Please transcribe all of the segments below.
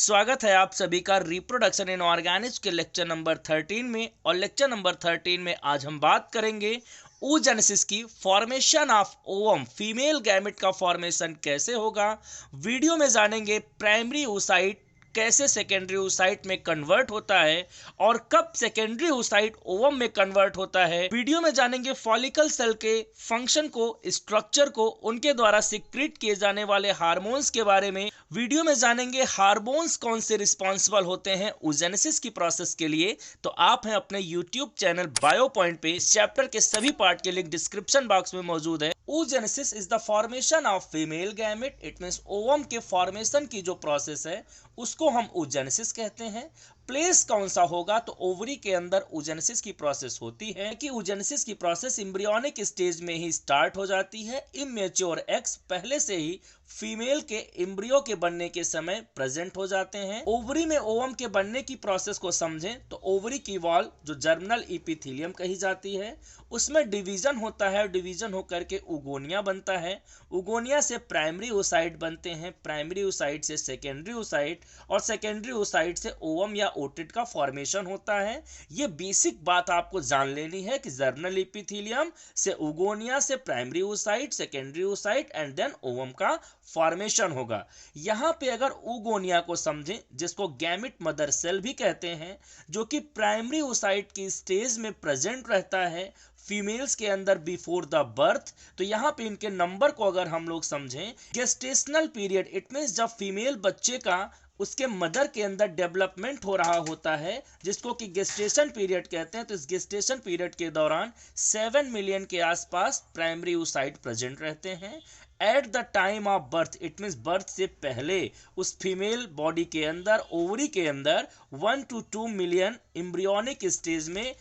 स्वागत है आप सभी का रिप्रोडक्शन इन ऑर्गेनिक्स के लेक्चर नंबर 13 में। और लेक्चर नंबर 13 में आज हम बात करेंगे oogenesis की formation of ovum, female gamete का फॉर्मेशन कैसे होगा। वीडियो में जानेंगे प्राइमरी oocyte कैसे सेकेंडरी oocyte में कन्वर्ट होता है और कब सेकेंडरी oocyte ओवम में कन्वर्ट होता है। वीडियो में जानेंगे फॉलिकल सेल के फंक्शन को, स्ट्रक्चर को, उनके द्वारा सिक्रीट किए जाने वाले हार्मोन्स के बारे में। वीडियो में जानेंगे हार्मोन्स कौन से रिस्पॉन्सिबल होते हैं oogenesis की प्रोसेस के लिए। तो आप हैं अपने यूट्यूब चैनल बायो पॉइंट पे। इस चैप्टर के सभी पार्ट के लिंक डिस्क्रिप्शन बॉक्स में मौजूद है। oogenesis is the formation of female gamete. It means ovum के फॉर्मेशन की जो प्रोसेस है उसको हम oogenesis कहते हैं। प्लेस कौन सा होगा, तो ओवरी के अंदर oogenesis की प्रोसेस होती है कि oogenesis की प्रोसेस एम्ब्रियोनिक स्टेज में ही स्टार्ट हो जाती है। इमेच्योर एग्स पहले से ही फीमेल के एम्ब्रियो के बनने के समय प्रेजेंट हो जाते हैं। ओवरी में ओवम के बनने की प्रोसेस को समझें तो ओवरी की वॉल जो जर्मिनल इपिथेलियम कही जाती है उसमें डिवीजन होता है। डिवीजन होकर के उगोनिया बनता है। उगोनिया से प्राइमरी oocyte बनते हैं। प्राइमरी oocyte से सेकेंडरी oocyte और सेकेंडरी oocyte से ओवम या ओटिड का फॉर्मेशन होता है। ये बेसिक बात आपको जान लेनी है कि जर्मिनल इपिथेलियम से उगोनिया से primary oocyte, secondary oocyte and then ovum का फॉर्मेशन होगा। यहाँ पे अगर उगोनिया को समझें, जिसको गैमेट मदर सेल भी कहते हैं, जो कि प्राइमरी oocyte की स्टेज में प्रेजेंट रहता है फीमेल्स के अंदर बिफोर द बर्थ। तो यहाँ पे इनके नंबर को अगर हम लोग समझें, गेस्टेशनल पीरियड इट मींस जब फीमेल बच्चे का उसके मदर के अंदर डेवलपमेंट हो रहा होता है, जिसको कि गेस्टेशन पीरियड कहते हैं। तो इस गेस्टेशन पीरियड के दौरान 7 मिलियन के आसपास प्राइमरी oocyte प्रेजेंट रहते हैं। At the time of birth it means birth से पहले उस फीमेल बॉडी के अंदर, ओवरी के अंदर 1 to 2 मिलियन एम्ब्रियोनिक स्टेज में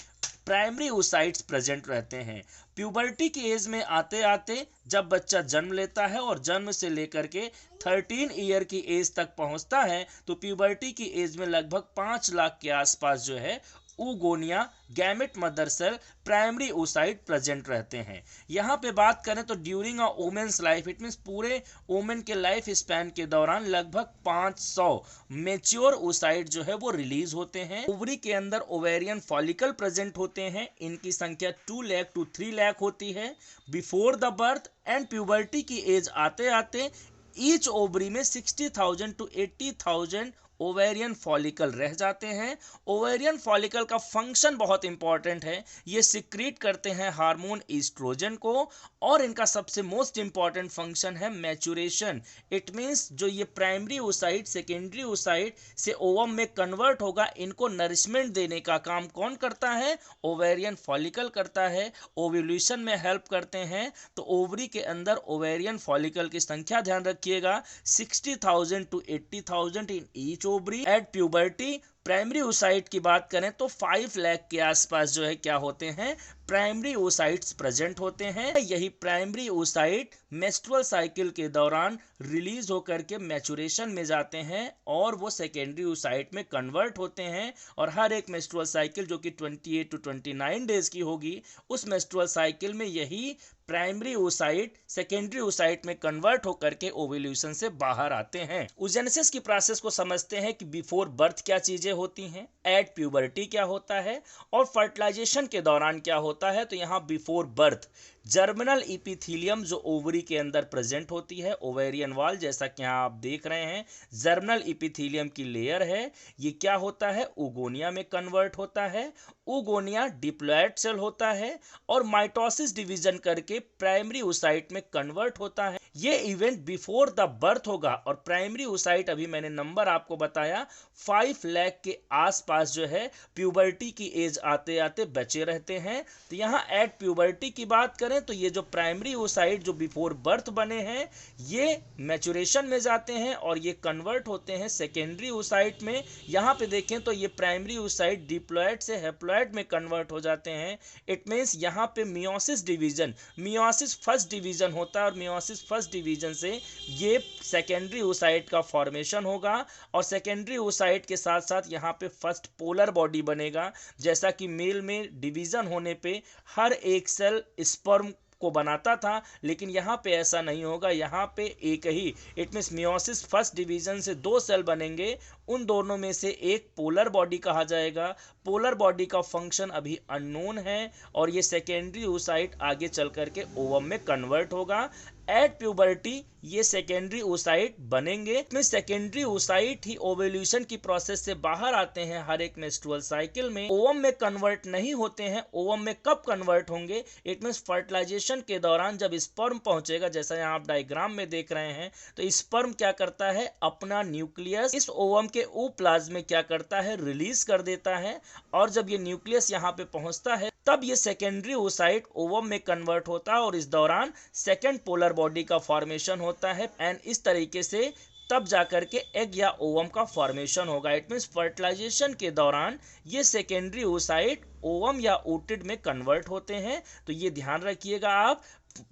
प्राइमरी oocytes प्रेजेंट रहते हैं। प्यूबर्टी की एज में आते आते जब बच्चा जन्म लेता है और जन्म से लेकर के 13 ईयर की एज तक पहुंचता है, तो प्यूबर्टी की एज में लगभग 5 लाख के आसपास जो है oogonia gamete mother cell primary oocyte present रहते हैं। यहाँ पे बात करें तो during a women's life it means पूरे वुमेन के लाइफ स्पैन के दौरान लगभग 500 मेच्योर oocyte जो है वो रिलीज होते हैं। ओवरी के अंदर ओवेरियन फॉलिकल प्रेजेंट होते हैं। इनकी संख्या 2 लाख to 3 लाख होती है before the birth. And puberty की एज आते आते ईच ओवरी में 60,000 to 80,000 ओवेरियन फॉलिकल रह जाते हैं। ओवेरियन फॉलिकल का फंक्शन बहुत इंपॉर्टेंट है। ये सिक्रीट करते हैं हार्मोन ईस्ट्रोजन को, और इनका सबसे मोस्ट इंपॉर्टेंट फंक्शन है मैचुरेशन। इट मींस जो ये प्राइमरी oocyte सेकेंडरी oocyte से ओवम में कन्वर्ट होगा, इनको नरिशमेंट देने का काम कौन करता है? ओवेरियन फॉलिकल करता है। ओव्यूलेशन में हेल्प करते हैं। तो ओवरी के अंदर ओवेरियन फॉलिकल की संख्या ध्यान रखिएगा 60,000 to 80,000 in each ovary. At puberty primary oocyte की बात करें तो 5 लाख के आसपास जो है क्या होते हैं? प्राइमरी oocytes प्रेजेंट होते हैं। यही प्राइमरी oocyte मेंस्ट्रुअल साइकिल के दौरान रिलीज होकर के मैचुरेशन में जाते हैं और वो सेकेंडरी oocyte में कन्वर्ट होते हैं। और हर एक मेंस्ट्रुअल साइकिल जो कि 28 to 29 डेज की होगी, उस मेंस्ट्रुअल साइकिल में यही प्राइमरी oocyte सेकेंडरी oocyte में कन्वर्ट होकर के ओव्यूलेशन से बाहर आते हैं। oogenesis की प्रोसेस को समझते हैं कि बिफोर बर्थ क्या चीजें होती हैं, एट प्यूबर्टी क्या होता है और फर्टिलाइजेशन के दौरान क्या होता है। तो यहाँ बिफोर बर्थ जर्मिनल इपिथेलियम जो ओवरी के अंदर प्रेजेंट होती है, ओवेरियन वॉल जैसा कि यहाँ आप देख रहे हैं, जर्मिनल इपिथेलियम की लेयर है। ये क्या होता है? उगोनिया में कन्वर्ट होता है। उगोनिया डिप्लॉयड सेल होता है और माइटोसिस डिवीजन करके प्राइमरी oocyte में कन्वर्ट होता है। ये इवेंट बिफोर द बर्थ होगा और प्राइमरी oocyte अभी मैंने नंबर आपको बताया 5 लाख के आसपास जो है प्यूबर्टी की एज आते आते बचे रहते हैं। तो यहाँ एट प्यूबर्टी की बात करें तो ये जो प्राइमरी oocyte जो बिफोर बर्थ बने हैं, ये मैचुरेशन में जाते हैं और ये कन्वर्ट होते हैं सेकेंडरी oocyte में। यहाँ पे देखें तो ये प्राइमरी oocyte डिप्लॉयड से हैप्लॉयड में कन्वर्ट हो जाते हैं। इट मींस यहाँ पे meiosis division, meiosis first division होता है और मियोसिस फर्स्ट डिवीजन से ये सेकेंडरी oocyte का फॉर्मेशन होगा। और सेकेंडरी oocyte के साथ साथ यहाँ पे फर्स्ट पोलर बॉडी बनेगा। जैसा कि मेल में डिवीजन होने पे हर एक सेल स्पर्म को बनाता था, लेकिन यहाँ पे ऐसा नहीं होगा। यहाँ पे एक ही, it means meiosis first division से 2 सेल बनेंगे, उन दोनों में से एक पोलर बॉडी कहा जाएगा। पोलर बॉडी का फंक्शन अभी अननोन है और ये सेकेंडरी oocyte आगे चल करके ओवम में कन्वर्ट होगा। एट प्यूबर्टी ये सेकेंडरी oocyte बनेंगे। इसमें सेकेंडरी oocyte ही ओवल्यूशन की प्रोसेस से बाहर आते हैं हर एक मेंस्ट्रुअल साइकिल में, ओवम में कन्वर्ट नहीं होते हैं। ओवम में कब कन्वर्ट होंगे? इट मीन्स फर्टिलाइजेशन के दौरान जब स्पर्म पहुंचेगा, जैसा यहाँ आप डायग्राम में देख रहे हैं, तो स्पर्म क्या करता है, अपना न्यूक्लियस इस ओवम के ओप्लाज्म में क्या करता है, रिलीज कर देता है। और जब ये न्यूक्लियस यहाँ पे पहुंचता है तब ये सेकेंडरी oocyte ओवम में कन्वर्ट होता है और इस दौरान सेकेंड पोलर बॉडी का फॉर्मेशन होता है। एंड इस तरीके से तब जाकर के एग या ओवम का फॉर्मेशन होगा। इट मीन्स फर्टिलाइजेशन के दौरान ये सेकेंडरी oocyte ओवम या ओटिड में कन्वर्ट होते हैं। तो ये ध्यान रखिएगा आप,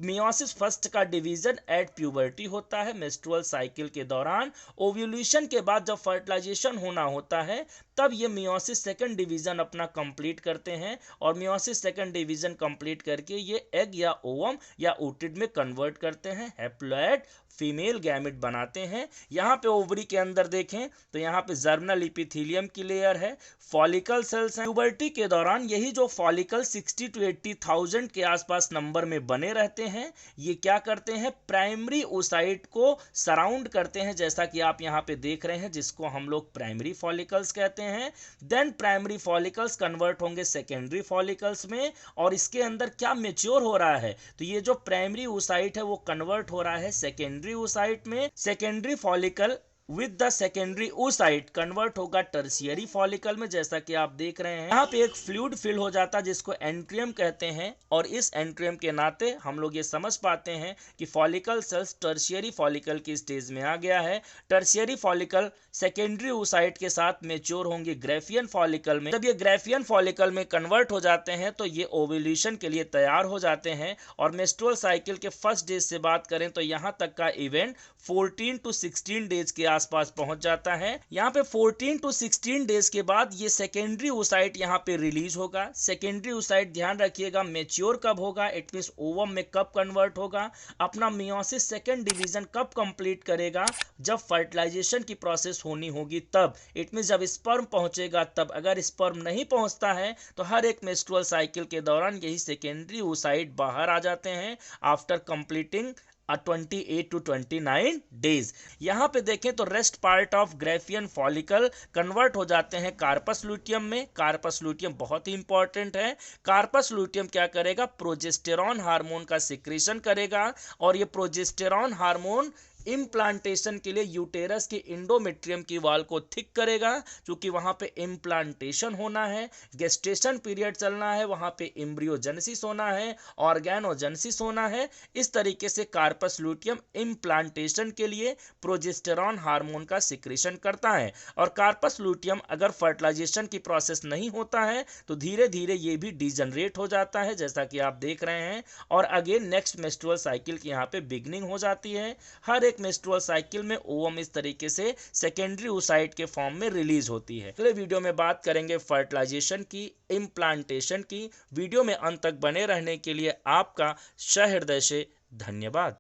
मियोसिस फर्स्ट का डिवीजन एट प्यूबर्टी होता है मेंस्ट्रुअल साइकिल के दौरान। ओव्यूलेशन के बाद जब फर्टिलाइजेशन होना होता है तब ये मियोसिस सेकंड डिवीजन अपना कंप्लीट करते हैं और मियोसिस सेकंड डिवीजन कंप्लीट करके ये एग या ओवम या ओटिड में कन्वर्ट करते हैं, हैप्लॉइड फीमेल गैमेट बनाते हैं। यहाँ पे ओवरी के अंदर देखें तो यहाँ पे जर्मिनल एपिथेलियम की लेयर है, फॉलिकल सेल्स हैं। प्यूबर्टी के दौरान यही जो फॉलिकल 60 to 80,000 के आसपास नंबर में बने रहते हैं, ये क्या करते हैं, प्राइमरी oocyte को सराउंड करते हैं, जैसा कि आप यहाँ पे देख रहे हैं, जिसको हम लोग प्राइमरी फॉलिकल्स कहते हैं। देन प्राइमरी फॉलिकल्स कन्वर्ट होंगे सेकेंडरी फॉलिकल्स में और इसके अंदर क्या मेच्योर हो रहा है, तो ये जो प्राइमरी oocyte है वो कन्वर्ट हो रहा है सेकेंडरी oocyte में। Secondary follicle with the secondary oocyte convert होगा टर्शियरी फॉलिकल में, जैसा कि आप देख रहे हैं। यहाँ पे एक फ्लूइड फिल हो जाता है जिसको एंट्रियम कहते हैं और इस एंट्रियम के नाते हम लोग ये समझ पाते हैं कि फॉलिकल सेल्स टर्शियरी फॉलिकल की स्टेज में आ गया है। टर्शियरी फॉलिकल सेकेंडरी oocyte के साथ मेच्योर होंगे ग्रेफियन फॉलिकल में। जब ये ग्रेफियन फॉलिकल में कन्वर्ट हो जाते हैं तो ये ओव्यूलेशन के लिए तैयार हो जाते हैं और मेंस्ट्रुअल साइकिल के फर्स्ट डेज से बात करें तो यहाँ तक का इवेंट 14 to 16 डेज के आसपास पहुंच जाता है। यहाँ पे 14 to 16 डेज के बाद ये सेकेंडरी oocyte यहाँ पे रिलीज होगा। सेकेंडरी oocyte ध्यान रखिएगा मेच्योर कब होगा, इट मींस ओवम में कब कन्वर्ट होगा, अपना मियोसिस सेकेंड डिवीजन कब कंप्लीट करेगा, जब फर्टिलाइजेशन की प्रोसेस होनी होगी तब। इट मींस जब स्पर्म पहुंचेगा तब। अगर स्पर्म नहीं पहुंचता है तो हर एक मेंस्ट्रुअल साइकिल के दौरान यही सेकेंडरी oocyte बाहर आ जाते हैं आफ्टर कंप्लीटिंग 28 to 29 डेज। यहाँ पे देखें तो rest part of Graafian follicle convert हो जाते हैं कार्पस लूटियम में। कार्पस लूटियम बहुत ही इंपॉर्टेंट है। कार्पस लूटियम क्या करेगा, प्रोजेस्टेरॉन हार्मोन का सिक्रेशन करेगा और ये प्रोजेस्टेरॉन हार्मोन इम्प्लांटेशन के लिए यूटेरस के इंडोमेट्रियम की वॉल को थिक करेगा, क्योंकि वहां पे इम्प्लांटेशन होना है, गेस्टेशन पीरियड चलना है, वहां पे एम्ब्रियोजेनेसिस होना है, ऑर्गेनोजेनेसिस होना है। इस तरीके से कार्पस लूटियम इम्प्लांटेशन के लिए प्रोजेस्टेरॉन हार्मोन का सिक्रेशन करता है। और कार्पस लूटियम अगर फर्टिलाइजेशन की प्रोसेस नहीं होता है तो धीरे धीरे ये भी डिजनरेट हो जाता है, जैसा कि आप देख रहे हैं। और अगेन नेक्स्ट मेंस्ट्रुअल साइकिल की यहाँ पे बिगनिंग हो जाती है। हर एक मेंस्ट्रुअल साइकिल में ओवम इस तरीके से सेकेंडरी oocyte के फॉर्म में रिलीज होती है। अगले वीडियो में बात करेंगे फर्टिलाइजेशन की, इम्प्लांटेशन की। वीडियो में अंत तक बने रहने के लिए आपका सहृदय से धन्यवाद।